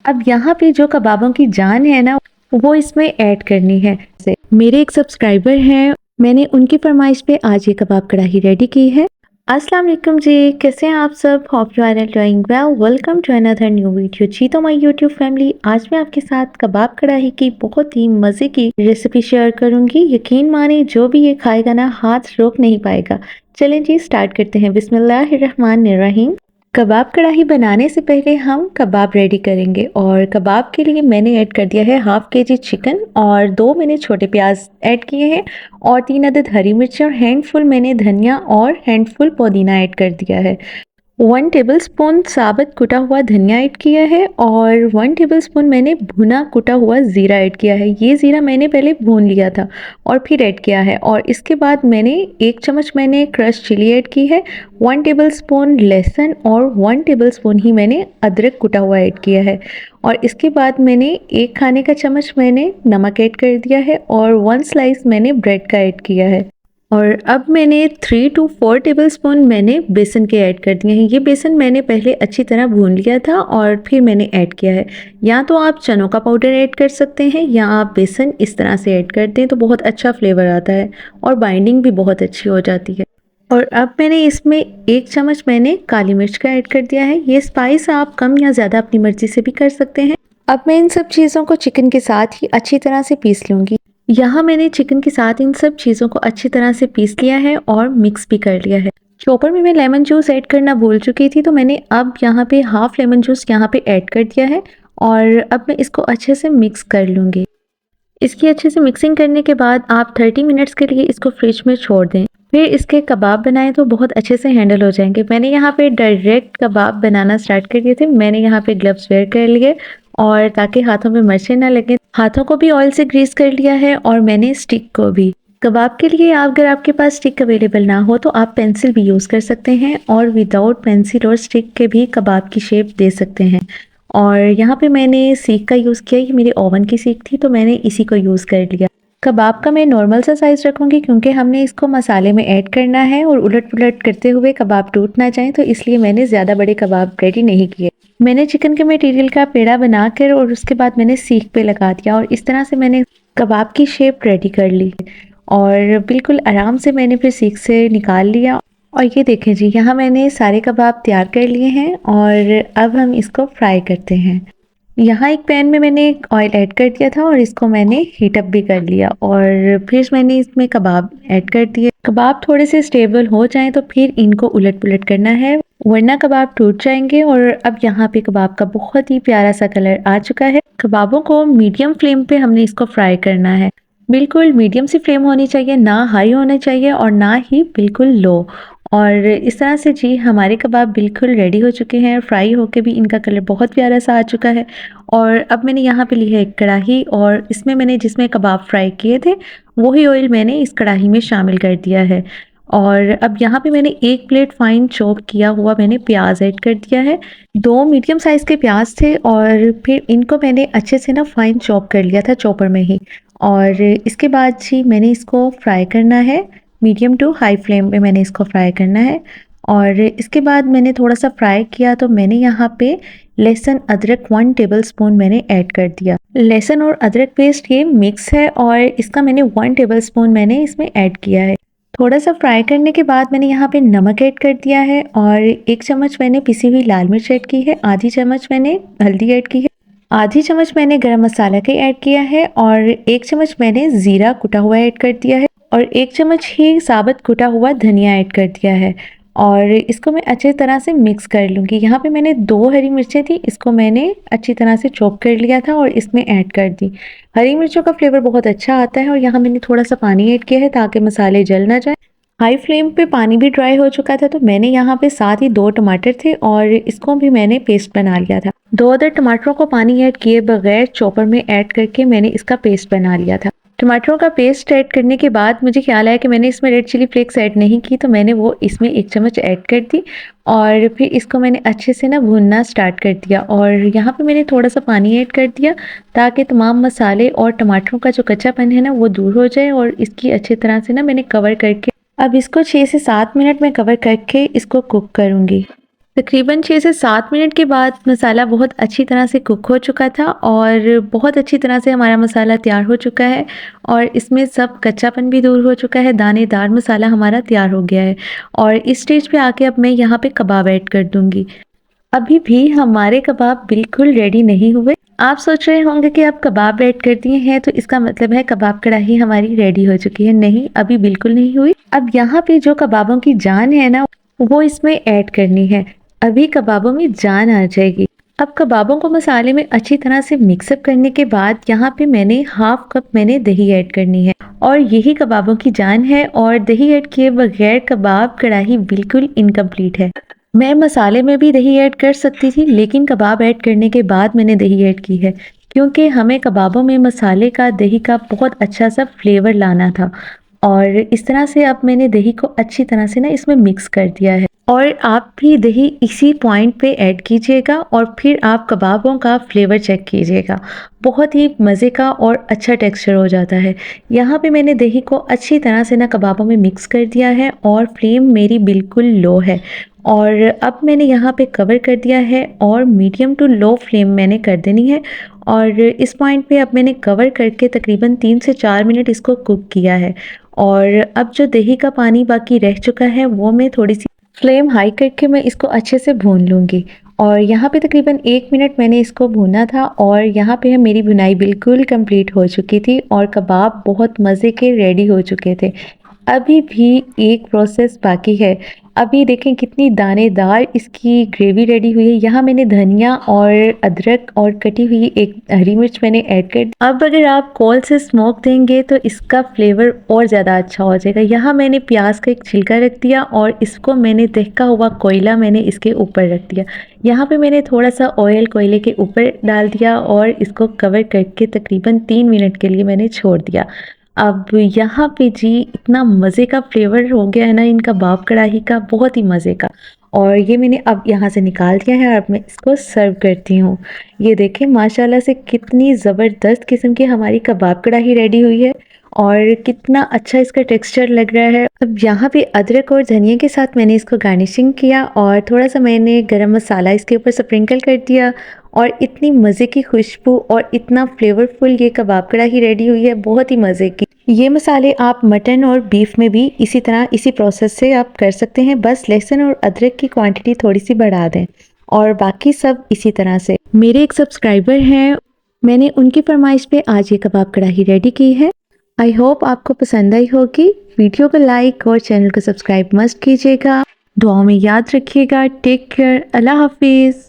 अब यहाँ पे जो कबाबों की जान है ना, वो इसमें ऐड करनी है। मेरे एक सब्सक्राइबर हैं, मैंने उनकी फरमाइश पे आज ये कबाब कढ़ाई रेडी की है। अस्सलाम वालेकुम जी, कैसे हैं आप सब? Hope you are doing well. Welcome to another new video जी तो माय यूट्यूब फैमिली। आज मैं आपके साथ कबाब कढ़ाई की बहुत ही मज़े की रेसिपी शेयर करूंगी। यकीन माने जो भी ये खाएगा ना, हाथ रोक नहीं पाएगा। चलें जी, स्टार्ट करते हैं। बिस्मिल्लाहिर्रहमानिर्रहीम। कबाब कढ़ाई बनाने से पहले हम कबाब रेडी करेंगे और कबाब के लिए मैंने ऐड कर दिया है हाफ केजी चिकन और 2 मैंने छोटे प्याज ऐड किए हैं और 3 अदद हरी मिर्च और हैंडफुल मैंने धनिया और हैंडफुल पुदीना ऐड कर दिया है। 1 टेबलस्पून साबुत कुटा हुआ धनिया ऐड किया है और 1 टेबलस्पून मैंने भुना कुटा हुआ ज़ीरा ऐड किया है। ये ज़ीरा मैंने पहले भून लिया था और फिर ऐड किया है। और इसके बाद मैंने 1 चम्मच मैंने क्रश चिली ऐड की है, 1 टेबलस्पून लहसुन और 1 टेबलस्पून ही मैंने अदरक कुटा हुआ ऐड किया है। और इसके बाद मैंने 1 खाने का चम्मच मैंने नमक ऐड कर दिया है और 1 स्लाइस मैंने ब्रेड का ऐड किया है। और अब मैंने 3 to 4 टेबलस्पून मैंने बेसन के ऐड कर दिए हैं। ये बेसन मैंने पहले अच्छी तरह भून लिया था और फिर मैंने ऐड किया है। या तो आप चनों का पाउडर ऐड कर सकते हैं या आप बेसन इस तरह से ऐड कर दें तो बहुत अच्छा फ्लेवर आता है और बाइंडिंग भी बहुत अच्छी हो जाती है। और अब मैंने इसमें 1 चम्मच मैंने काली मिर्च का ऐड कर दिया है। ये स्पाइस आप कम या ज़्यादा अपनी मर्जी से भी कर सकते हैं। अब मैं इन सब चीज़ों को चिकन के साथ ही अच्छी तरह से पीस लूँगी। यहाँ मैंने चिकन के साथ इन सब चीज़ों को अच्छी तरह से पीस लिया है और मिक्स भी कर लिया है। चॉपर में मैं लेमन जूस ऐड करना भूल चुकी थी तो मैंने अब यहाँ पे हाफ लेमन जूस यहाँ पे ऐड कर दिया है और अब मैं इसको अच्छे से मिक्स कर लूँगी। इसकी अच्छे से मिक्सिंग करने के बाद आप 30 मिनट्स के लिए इसको फ्रिज में छोड़ दें। फिर इसके कबाब बनाएं तो बहुत अच्छे से हैंडल हो जाएंगे। मैंने यहाँ पे डायरेक्ट कबाब बनाना स्टार्ट कर दिए थे। मैंने यहाँ पे ग्लव्स वेयर कर लिए और ताकि हाथों में मिर्चें ना लगे, हाथों को भी ऑयल से ग्रीस कर लिया है और मैंने स्टिक को भी। कबाब के लिए अगर आपके पास स्टिक अवेलेबल ना हो तो आप पेंसिल भी यूज़ कर सकते हैं और विदाउट पेंसिल और स्टिक के भी कबाब की शेप दे सकते हैं। और यहाँ पे मैंने सीख का यूज़ किया। ये मेरी ओवन की सीख थी तो मैंने इसी को यूज़ कर लिया। कबाब का मैं नॉर्मल सा साइज़ रखूँगी क्योंकि हमने इसको मसाले में ऐड करना है और उलट पुलट करते हुए कबाब टूट ना जाए, तो इसलिए मैंने ज़्यादा बड़े कबाब रेडी नहीं किए। मैंने चिकन के मटेरियल का पेड़ा बनाकर और उसके बाद मैंने सीख पे लगा दिया और इस तरह से मैंने कबाब की शेप रेडी कर ली और बिल्कुल आराम से मैंने फिर सीख से निकाल लिया। और ये देखें जी, यहाँ मैंने सारे कबाब तैयार कर लिए हैं और अब हम इसको फ्राई करते हैं। यहाँ एक पैन में मैंने ऑयल ऐड कर दिया था और इसको मैंने हीट अप भी कर लिया और फिर मैंने इसमें कबाब ऐड कर दिए। कबाब थोड़े से स्टेबल हो जाएं तो फिर इनको उलट पुलट करना है वरना कबाब टूट जाएंगे। और अब यहाँ पे कबाब का बहुत ही प्यारा सा कलर आ चुका है। कबाबों को मीडियम फ्लेम पे हमने इसको फ्राई करना है। बिल्कुल मीडियम सी फ्लेम होनी चाहिए, ना हाई होना चाहिए और ना ही बिल्कुल लो। और इस तरह से जी हमारे कबाब बिल्कुल रेडी हो चुके हैं। फ्राई होके भी इनका कलर बहुत प्यारा सा आ चुका है। और अब मैंने यहाँ पे ली है एक कढ़ाई और इसमें मैंने जिसमें कबाब फ्राई किए थे वही ऑयल मैंने इस कढ़ाई में शामिल कर दिया है। और अब यहाँ पे मैंने 1 प्लेट फाइन चॉप किया हुआ मैंने प्याज ऐड कर दिया है। 2 मीडियम साइज़ के प्याज थे और फिर इनको मैंने अच्छे से ना फाइन चॉप कर लिया था चॉपर में ही। और इसके बाद जी मैंने इसको फ्राई करना है, मीडियम टू हाई फ्लेम पे मैंने इसको फ्राई करना है। और इसके बाद मैंने थोड़ा सा फ्राई किया तो मैंने यहाँ पे लहसुन अदरक 1 टेबलस्पून मैंने ऐड कर दिया। लहसुन और अदरक पेस्ट ये मिक्स है और इसका मैंने 1 टेबलस्पून मैंने इसमें ऐड किया है। थोड़ा सा फ्राई करने के बाद मैंने यहाँ पे नमक ऐड कर दिया है और 1 चम्मच मैंने पिसी हुई लाल मिर्च ऐड की है, आधी चम्मच मैंने हल्दी ऐड की है, आधी चम्मच मैंने गरम मसाला का ऐड किया है और 1 चम्मच मैंने ज़ीरा कुटा हुआ ऐड कर दिया है और 1 चम्मच ही साबुत कुटा हुआ धनिया ऐड कर दिया है। और इसको मैं अच्छी तरह से मिक्स कर लूँगी। यहाँ पे मैंने 2 हरी मिर्चें थी, इसको मैंने अच्छी तरह से चॉप कर लिया था और इसमें ऐड कर दी। हरी मिर्चों का फ्लेवर बहुत अच्छा आता है और यहाँ मैंने थोड़ा सा पानी ऐड किया है ताकि मसाले जल ना जाए। हाई फ्लेम पे पानी भी ड्राई हो चुका था तो मैंने यहाँ पे साथ ही 2 टमाटर थे और इसको भी मैंने पेस्ट बना लिया था। 2 अदर टमाटरों को पानी ऐड किए बगैर चॉपर में ऐड करके मैंने इसका पेस्ट बना लिया था। टमाटरों का पेस्ट ऐड करने के बाद मुझे ख्याल आया कि मैंने इसमें रेड चिली फ्लेक्स ऐड नहीं की तो मैंने वो इसमें 1 चम्मच ऐड कर दी और फिर इसको मैंने अच्छे से ना भूनना स्टार्ट कर दिया। और यहाँ पे मैंने थोड़ा सा पानी ऐड कर दिया ताकि तमाम मसाले और टमाटरों का जो कच्चापन है ना वो दूर हो जाए और इसकी अच्छी तरह से ना मैंने कवर करके अब इसको 6 से 7 मिनट में कवर करके इसको कुक करूँगी। तकरीबन 6 से 7 मिनट के बाद मसाला बहुत अच्छी तरह से कुक हो चुका था और बहुत अच्छी तरह से हमारा मसाला तैयार हो चुका है और इसमें सब कच्चापन भी दूर हो चुका है, दानेदार मसाला हमारा तैयार हो गया है। और इस स्टेज पे आके अब मैं यहाँ पे कबाब ऐड कर दूँगी। अभी भी हमारे कबाब बिल्कुल रेडी नहीं हुए। आप सोच रहे होंगे कि आप कबाब ऐड कर दिए हैं तो इसका मतलब है कबाब कढ़ाई हमारी रेडी हो चुकी है। नहीं, अभी बिल्कुल नहीं हुई। अब यहाँ पे जो कबाबों की जान है ना, वो इसमें ऐड करनी है। अभी कबाबों में जान आ जाएगी। अब कबाबों को मसाले में अच्छी तरह से मिक्सअप करने के बाद यहाँ पे मैंने हाफ कप दही ऐड करनी है और यही कबाबों की जान है। और दही ऐड किए बगैर कबाब कढ़ाई बिल्कुल इनकम्प्लीट है। मैं मसाले में भी दही ऐड कर सकती थी, लेकिन कबाब ऐड करने के बाद मैंने दही ऐड की है क्योंकि हमें कबाबों में मसाले का, दही का बहुत अच्छा सा फ्लेवर लाना था। और इस तरह से अब मैंने दही को अच्छी तरह से ना इसमें मिक्स कर दिया है। और आप भी दही इसी पॉइंट पे ऐड कीजिएगा और फिर आप कबाबों का फ्लेवर चेक कीजिएगा। बहुत ही मज़े का और अच्छा टेक्सचर हो जाता है। यहाँ पे मैंने दही को अच्छी तरह से ना कबाबों में मिक्स कर दिया है और फ्लेम मेरी बिल्कुल लो है। और अब मैंने यहाँ पे कवर कर दिया है और मीडियम टू लो फ्लेम मैंने कर देनी है। और इस पॉइंट पे अब मैंने कवर करके तकरीबन 3 से 4 मिनट इसको कुक किया है। और अब जो दही का पानी बाकी रह चुका है वो मैं थोड़ी सी फ्लेम हाई करके मैं इसको अच्छे से भून लूँगी। और यहाँ पे तकरीबन 1 मिनट मैंने इसको भूना था और यहाँ पे मेरी भुनाई बिल्कुल कंप्लीट हो चुकी थी और कबाब बहुत मज़े के रेडी हो चुके थे। अभी भी एक प्रोसेस बाकी है। अभी देखें कितनी दानेदार इसकी ग्रेवी रेडी हुई है। यहाँ मैंने धनिया और अदरक और कटी हुई एक हरी मिर्च मैंने ऐड कर दी। अब अगर आप कोल से स्मोक देंगे तो इसका फ्लेवर और ज़्यादा अच्छा हो जाएगा। यहाँ मैंने प्याज का एक छिलका रख दिया और इसको मैंने दहका हुआ कोयला मैंने इसके ऊपर रख दिया। यहाँ पे मैंने थोड़ा सा ऑयल कोयले के ऊपर डाल दिया और इसको कवर करके तकरीबन 3 मिनट के लिए मैंने छोड़ दिया। अब यहाँ पे जी इतना मज़े का फ्लेवर हो गया है ना इन कबाब कढ़ाई का, बहुत ही मज़े का। और ये मैंने अब यहाँ से निकाल दिया है और मैं इसको सर्व करती हूँ। ये देखें माशाल्लाह से कितनी ज़बरदस्त किस्म की हमारी कबाब कढ़ाई रेडी हुई है और कितना अच्छा इसका टेक्सचर लग रहा है। अब यहाँ पे अदरक और धनिया के साथ मैंने इसको गार्निशिंग किया और थोड़ा सा मैंने गरम मसाला इसके ऊपर स्प्रिंकल कर दिया और इतनी मज़े की खुशबू और इतना फ्लेवरफुल ये कबाब कढ़ाई रेडी हुई है, बहुत ही मज़े की। ये मसाले आप मटन और बीफ में भी इसी तरह इसी प्रोसेस से आप कर सकते हैं। बस लहसुन और अदरक की क्वांटिटी थोड़ी सी बढ़ा दें और बाकी सब इसी तरह से। मेरे एक सब्सक्राइबर हैं, मैंने उनकी फरमाइश पे आज ये कबाब कढ़ाई रेडी की है। आई होप आपको पसंद आई होगी। वीडियो को लाइक और चैनल को सब्सक्राइब मस्ट कीजिएगा। दुआओं में याद रखिएगा। Take care. अल्लाह हाफिज़।